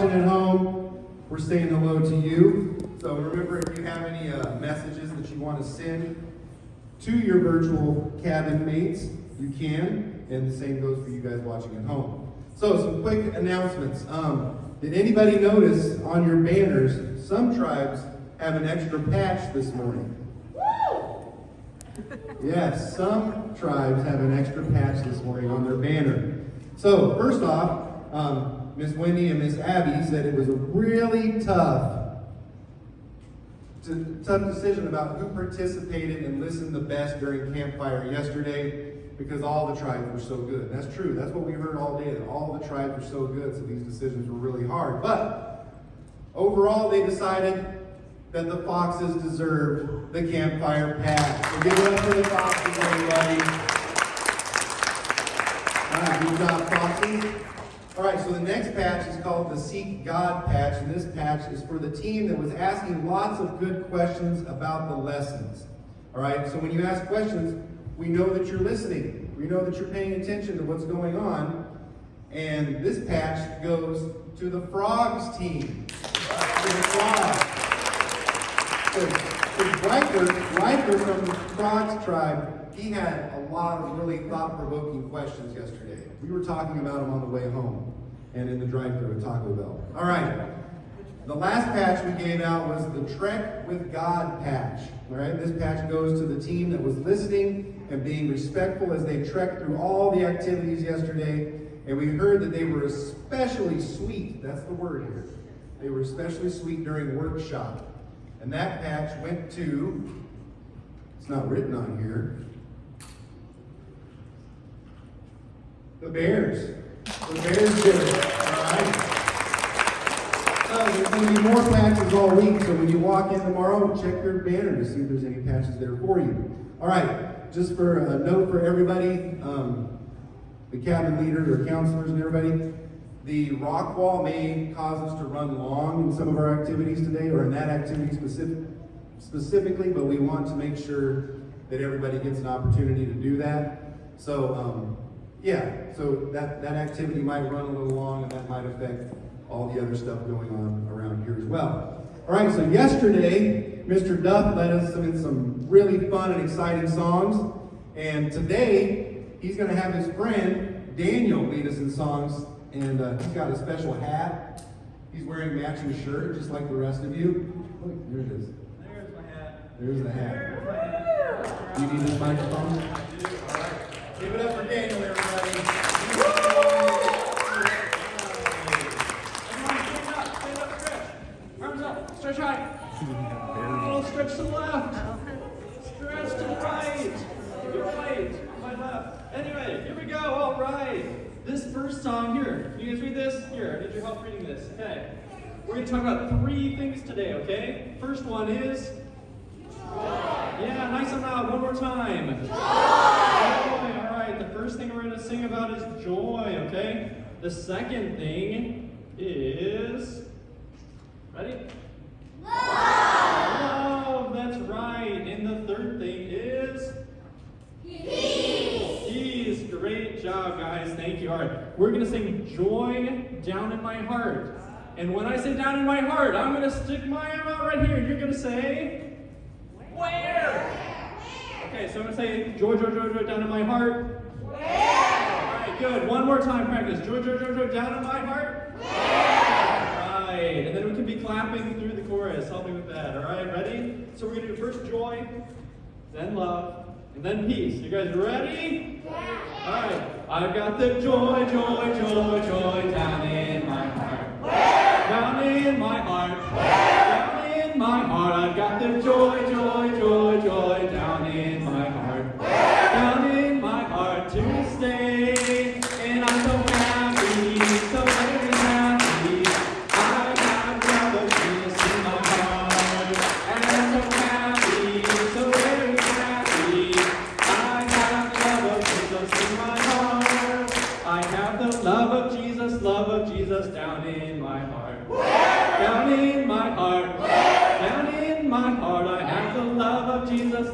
At home, we're saying hello to you. So remember, if you have any messages that you want to send to your virtual cabin mates, you can. And the same goes for you guys watching at home. So some quick announcements. Did anybody notice on your banners, some tribes have an extra patch this morning? Yes, some tribes have an extra patch this morning on their banner. So first off, Miss Wendy and Miss Abby said it was a really tough decision about who participated and listened the best during campfire yesterday, because all the tribes were so good. That's true. That's what we heard all day, that all the tribes were so good, so these decisions were really hard. But overall, they decided that the Foxes deserved the campfire patch. So give it up for the Foxes, everybody. All right, good job, Foxes. All right, so the next patch is called the Seek God patch, and this patch is for the team that was asking lots of good questions about the lessons. All right, so when you ask questions, we know that you're listening. We know that you're paying attention to what's going on. And this patch goes to the Frogs team. To the Frogs. Riker from the Frogs tribe, he had a lot of really thought-provoking questions yesterday. We were talking about them on the way home and in the drive-thru at Taco Bell. All right. The last patch we gave out was the Trek with God patch. All right. This patch goes to the team that was listening and being respectful as they trekked through all the activities yesterday. And we heard that they were especially sweet. That's the word here. They were especially sweet during workshop. And that patch went to, it's not written on here, the Bears. The Bears did it. All right. So there's going to be more patches all week. So when you walk in tomorrow, check your banner to see if there's any patches there for you. All right. Just for a note for everybody, the cabin leaders or counselors and everybody, the rock wall may cause us to run long in some of our activities today, or in that activity specifically, but we want to make sure that everybody gets an opportunity to do that. So, so that activity might run a little long, and that might affect all the other stuff going on around here as well. All right, so yesterday, Mr. Duff led us in some really fun and exciting songs, and today, he's going to have his friend, Daniel, lead us in songs, and he's got a special hat. He's wearing a matching shirt, just like the rest of you. Look, there it is. There's my hat. There's the hat. There's my hat. Do you need this microphone? I do. All right. Give it up for Daniel, everybody. Stand up, stretch. Arms up, stretch high. Oh, stretch to the left. Stretch to the right. Your right, my left. Anyway, here we go. All right. This first song here, can you guys read this? Here, I need your help reading this. Okay. We're going to talk about 3 things today, okay? First one is joy. Yeah, nice and loud. One more time. Joy. All right. The first thing we're going to sing about is joy, okay? The second thing is, ready? Love. That's right. And the third thing is peace. Great job, guys. Thank you. All right. We're going to sing Joy Down in My Heart. And when I say down in my heart, I'm going to stick my arm out right here. You're going to say, where? Okay, so I'm going to say, joy, joy, joy, joy, down in my heart. Where? All right, good. One more time, practice. Joy, joy, joy, joy, down in my heart. Where? All right. And then we can be clapping through the chorus. Help me with that. All right, ready? So we're going to do first joy, then love, and then peace. You guys ready? Yeah. All right. I've got the joy, joy, joy, joy down in my heart. Where? Down in my heart. Where? Down in my heart. I've got the joy, joy, joy, joy down in my heart. Where? Down in my heart to stay. And I'm so happy, so very happy. I got love of Jesus in my heart. And I'm so happy, so very happy. I got love of Jesus in my heart. I have the love of Jesus down in my heart. Where? Down in my heart. Where? Down in my heart. I have the love of Jesus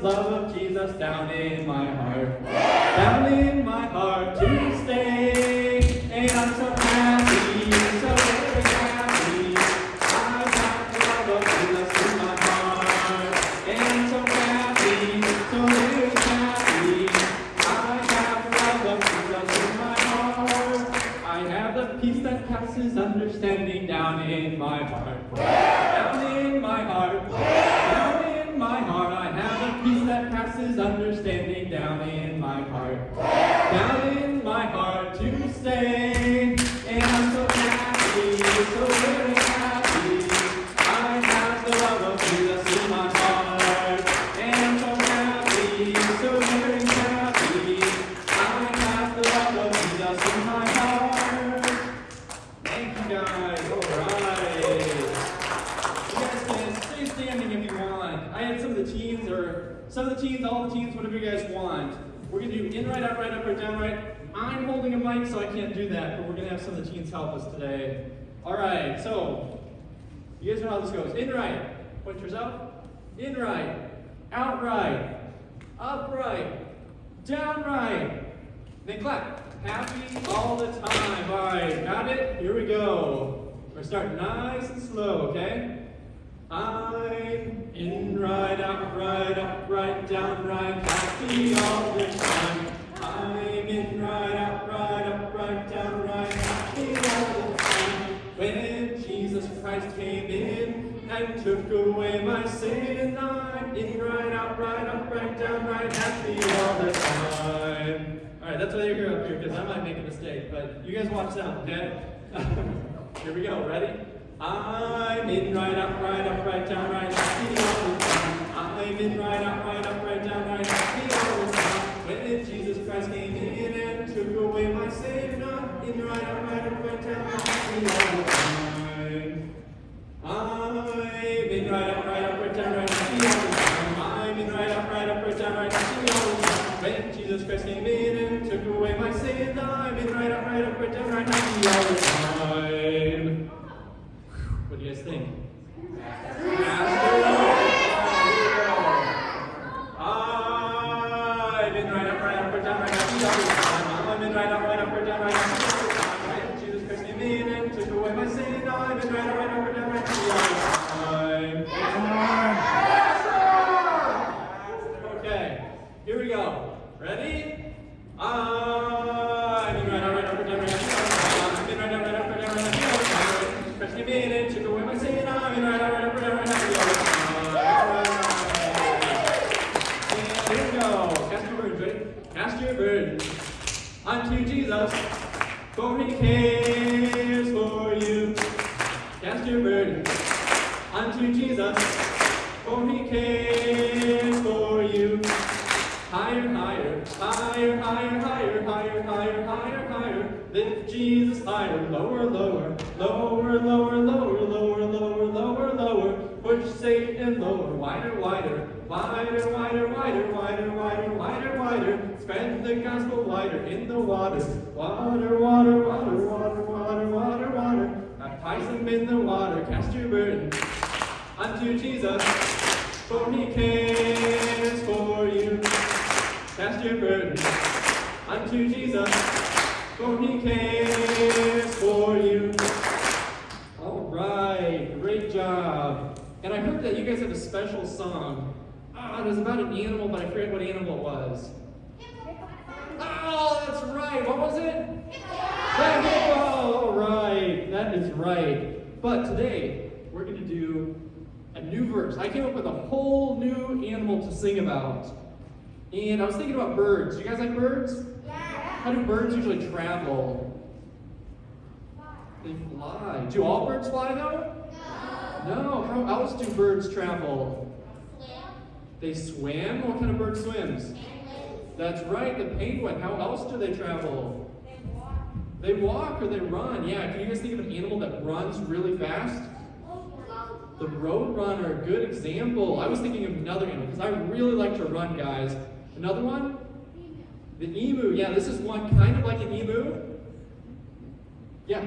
down in my heart. Where? Down in my heart to stay. And I'm so happy, so very happy. understanding down in my heart. Down in my heart. Down in my heart. I have a peace that passes understanding down in my heart. Down in my heart to stay. And I'm so happy, so very happy. I have the love of Jesus in my heart. And I'm so happy, so very happy. I have the love of Jesus in my heart. Thank you guys. Alright. You guys can stay standing if you want. I had some of the teens, all the teens, whatever you guys want. We're going to do in right, out right, down right. I'm holding a mic, so I can't do that, but we're going to have some of the teens help us today. Alright, so, you guys know how this goes. In right, pointers up. In right, out right, up right, down right. Then clap. Happy all the time. Alright, got it? Here we go. We're starting nice and slow, okay? I'm in right, out right, down right, happy all the time. I'm in right, out right, down right, happy all the time. When Jesus Christ came in and took away my sin, I'm in right, out right, down right, happy all the time. Alright, that's why you're here up here, because I might make a mistake, but you guys watch them, okay? Here we go, ready? I'm in right, out right, down right, happy all the time. I'm in right, out right, down right, happy all the time. When Jesus Christ came in and took away my sin, I'm in right, out right, down right, happy all the time. I'm in right, out right, down right, happy all the time. I'm in right, out right, down right, happy all the time. When Jesus Christ came in and took away my sin, I'm in right, out right, down right, happy all the time. What do you guys think? I'm in right, up, down right, happy all the time. I'm in right, up, down right, happy all the time. When Jesus Christ came in and took away my sin, I'm in right, up, down right, happy all the time. Okay, here we go. Ready? I'm in right, up, down right, happy all the time. I'm in right, up, down right, happy all the time. Jesus Christ came in and took away my sin, I'm in right, up, down right, happy all the time. And here we go. Cast your burdens, ready? Cast your burdens unto Jesus, for he cares for you. Cast your burdens unto Jesus, for he cares for you. Higher, higher, higher, higher, higher, higher, higher, higher, higher. Lift Jesus higher, lower, lower, lower, lower, lower, lower, lower, lower, lower. Push Satan lower, wider, wider, wider, wider, wider, wider, wider, wider, wider. Spread the gospel wider in the water, water, water, water, water, water, water, water. Baptize them in the water, cast your burden unto Jesus, for he cares for you. Cast your burden unto Jesus, for he cares for you. All right, great job. And I heard that you guys have a special song. It was about an animal, but I forget what animal it was. Oh, that's right. What was it? The hippo. All right, that is right. But today, we're going to do a new verse. I came up with a whole new animal to sing about. And I was thinking about birds. You guys like birds? Yeah. How do birds usually travel? They fly. Do all birds fly though? No. How else do birds travel? They swim? What kind of bird swims? That's right, the penguin. How else do they travel? They walk or they run. Yeah, can you guys think of an animal that runs really fast? The roadrunner, good example. I was thinking of another animal because I really like to run, guys. Another one? The emu. Yeah, this is one kind of like an emu. Yeah.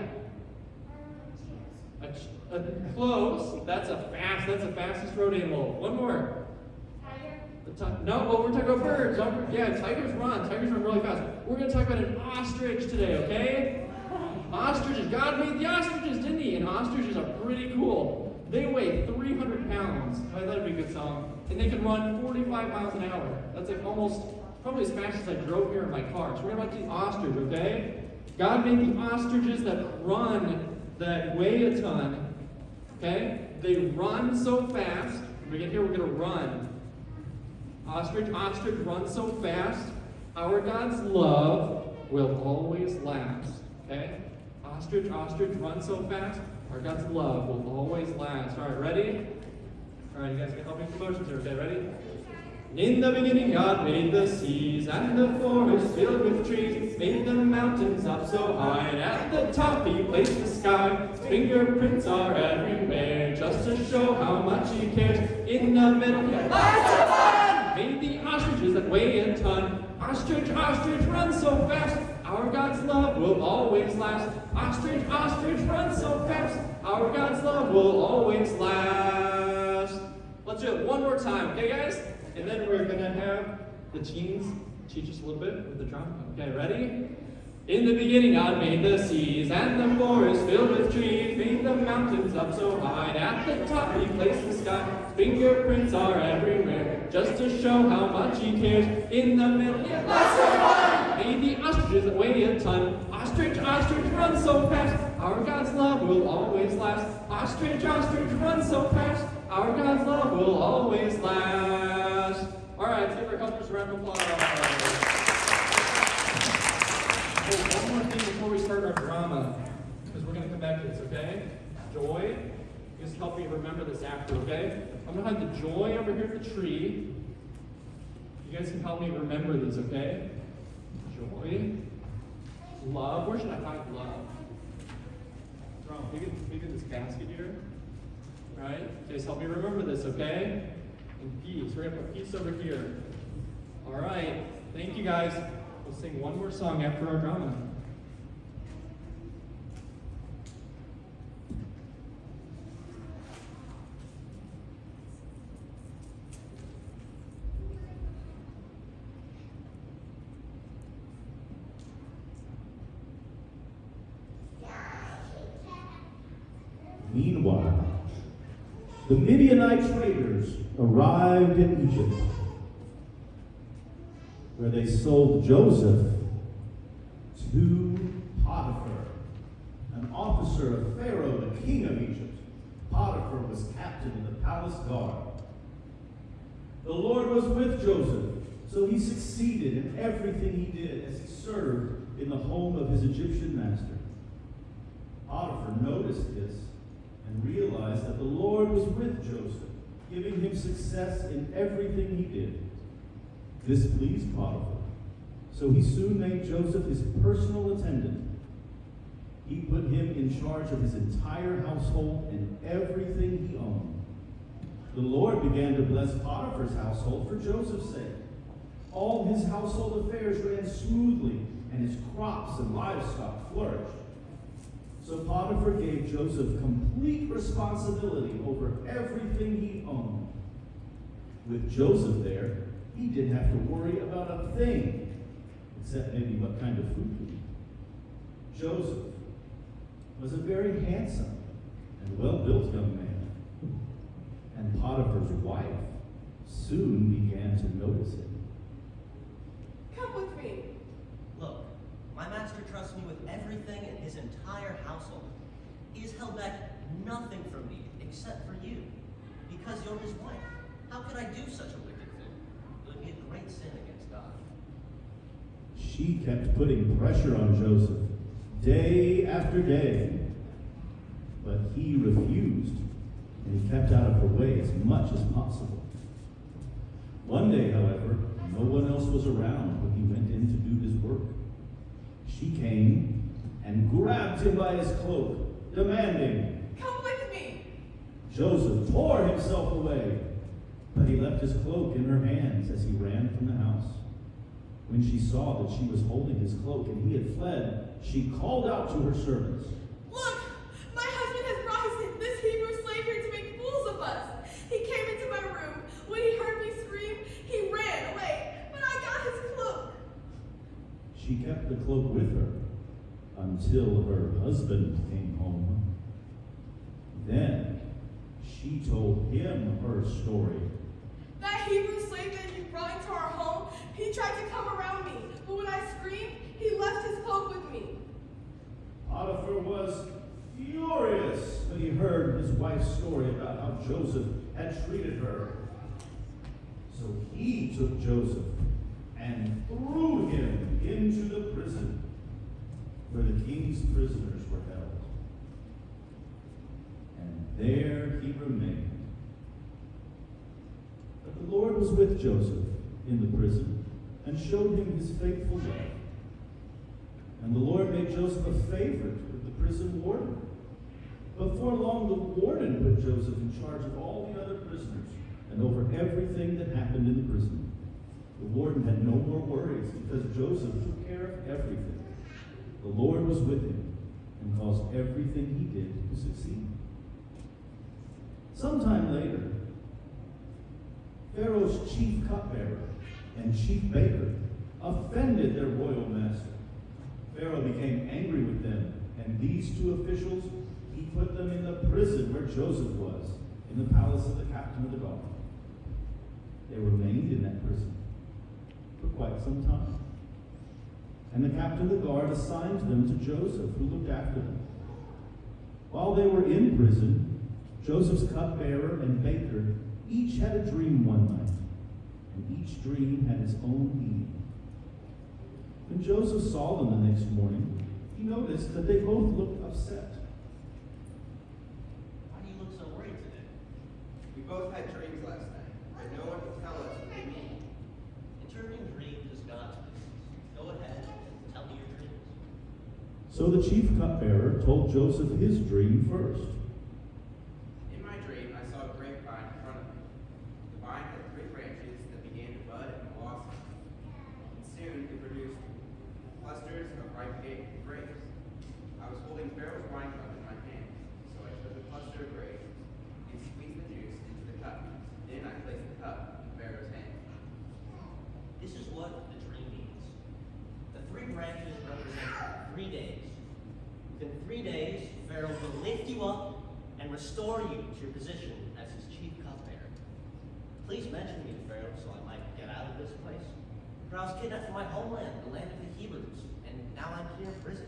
Close. That's the fastest road animal. One more. No, well, we're talking about birds. Yeah, tigers run. Tigers run really fast. We're going to talk about an ostrich today, okay? Ostriches. God made the ostriches, didn't he? And ostriches are pretty cool. They weigh 300 pounds. I thought that'd be a good song. And they can run 45 miles an hour. That's like probably as fast as I drove here in my car. So we're going to talk about the ostrich, okay? God made the ostriches that run that weigh a ton, okay? They run so fast. When we get here, we're going to run. Ostrich, ostrich, run so fast. Our God's love will always last, okay? Ostrich, ostrich, run so fast. Our God's love will always last. All right, ready? All right, you guys can help me with the motions here, okay? Ready? In the beginning, God made the seas and the forest filled with trees, made the mountains up so high, and at the top He placed the sky. His fingerprints are everywhere, just to show how much He cares. In the middle, He made the ostriches that weigh a ton. Ostrich, ostrich, run so fast. Our God's love will always last. Ostrich, ostrich, run so fast. Our God's love will always last. Let's do it one more time, okay, guys? And then we're going to have the teens teach us a little bit with the drum. Okay, ready? In the beginning, God made the seas and the forest filled with trees, made the mountains up so high, and at the top He placed the sky. His fingerprints are everywhere, just to show how much He cares. In the middle, He made the ostriches that weigh a ton. Ostrich, ostrich, run so fast. Our God's love will always last. Ostrich, ostrich, run so fast. Our God's love will always last. All right, let's give our helpers a round of applause. Oh, one more thing before we start our drama, because we're going to come back to this, okay? Joy. Just help me remember this after, okay? I'm going to hide the joy over here at the tree. You guys can help me remember these, okay? Joy. Love. Where should I hide love? Maybe in this basket here. All right? Guys, help me remember this, okay? And peace. We're going to put peace over here. All right. Thank you, guys. We'll sing one more song after our drama. Meanwhile, the Midianite traders arrived in Egypt, where they sold Joseph to Potiphar, an officer of Pharaoh, the king of Egypt. Potiphar was captain in the palace guard. The Lord was with Joseph, so he succeeded in everything he did as he served in the home of his Egyptian master. Potiphar noticed this and realized that the Lord was with Joseph, giving him success in everything he did. This pleased Potiphar, so he soon made Joseph his personal attendant. He put him in charge of his entire household and everything he owned. The Lord began to bless Potiphar's household for Joseph's sake. All his household affairs ran smoothly, and his crops and livestock flourished. So Potiphar gave Joseph complete responsibility over everything he owned. With Joseph there, he didn't have to worry about a thing, except maybe what kind of food to eat. Joseph was a very handsome and well-built young man, and Potiphar's wife soon began to notice him. Come with me. Look, my master trusts me with everything in his entire household. He has held back nothing from me except for you, because you're his wife. How could I do such a wicked thing? It would be a great sin against God. She kept putting pressure on Joseph day after day, but he refused, and he kept out of her way as much as possible. One day, however, no one else was around when he went in to do his work. She came and grabbed him by his cloak, demanding, Come with me. Joseph tore himself away, but he left his cloak in her hands as he ran from the house. When she saw that she was holding his cloak and he had fled, she called out to her servants, Look, my husband has brought this Hebrew slave here to make fools of us. He came into my room. When he heard me scream, he ran away, but I got his cloak. She kept the cloak with her until her husband came home. Then she told him her story. That Hebrew slave that you brought into our home, he tried to come around me, but when I screamed, he left his cloak with me. Potiphar was furious when he heard his wife's story about how Joseph had treated her. So he took Joseph and threw him into the prison where the king's prisoners were held. And there he remained. But the Lord was with Joseph in the prison and showed him his faithful love. And the Lord made Joseph a favorite with the prison warden. Before long, the warden put Joseph in charge of all the other prisoners and over everything that happened in the prison. The warden had no more worries because Joseph took care of everything. The Lord was with him and caused everything he did to succeed. Sometime later, Pharaoh's chief cupbearer and chief baker offended their royal master. Pharaoh became angry with them, and these two officials, he put them in the prison where Joseph was, in the palace of the captain of the guard. They remained in that prison for quite some time. And the captain of the guard assigned them to Joseph, who looked after them. While they were in prison, Joseph's cupbearer and baker each had a dream one night, and each dream had its own meaning. When Joseph saw them the next morning, he noticed that they both looked upset. Why do you look so worried today? We both had dreams last night, but no one could tell us what they mean. Interpreting dreams is God's business. Go ahead and tell me your dreams. So the chief cupbearer told Joseph his dream first. In my dream, I saw a grapevine in front of me. The vine had 3 branches that began to bud and blossom, and soon it produced clusters of ripe grapes. I was holding Pharaoh's wine cup in my hand, so I took a cluster of grapes and squeezed the juice into the cup. Then I placed the cup in Pharaoh's hand. This is what the dream means. The 3 branches represent 3 days. Within 3 days, Pharaoh will lift you up and restore you to your position as his chief cupbearer. Please mention me to Pharaoh so I might get out of this place. For I was kidnapped from my homeland, the land of the Hebrews, and now I'm here in prison.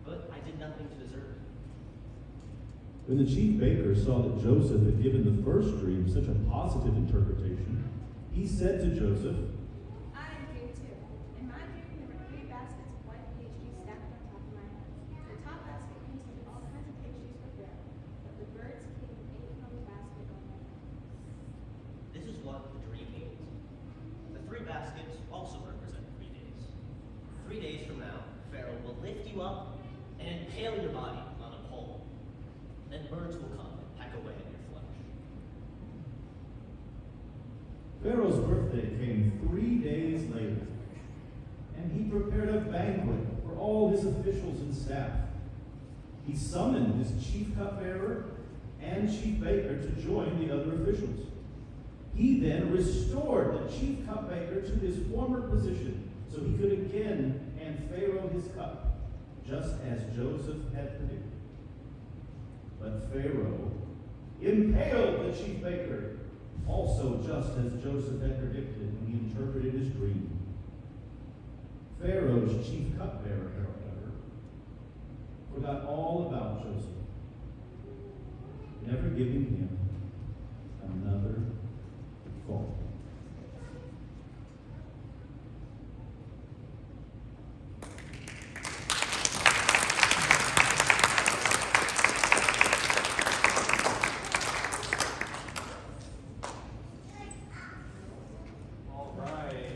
But I did nothing to deserve it. When the chief baker saw that Joseph had given the first dream such a positive interpretation, he said to Joseph, I had a dream too. In my dream, there were 3 baskets of white pastry stacked on top of my head. The top basket contained all kinds of pastries for Pharaoh, but the birds came and ate from the basket on my head. This is what the dream means. The 3 baskets also represent 3 days. 3 days from now, Pharaoh will lift you up and impale your body on a pole. Then birds will come and peck away at your flesh. Pharaoh's birthday came 3 days later, and he prepared a banquet for all his officials and staff. He summoned his chief cupbearer and chief baker to join the other officials. He then restored the chief cupbearer to his former position so he could again hand Pharaoh his cup, just as Joseph had predicted. But Pharaoh impaled the chief baker, also just as Joseph had predicted when he interpreted his dream. Pharaoh's chief cupbearer, however, forgot all about Joseph, never giving him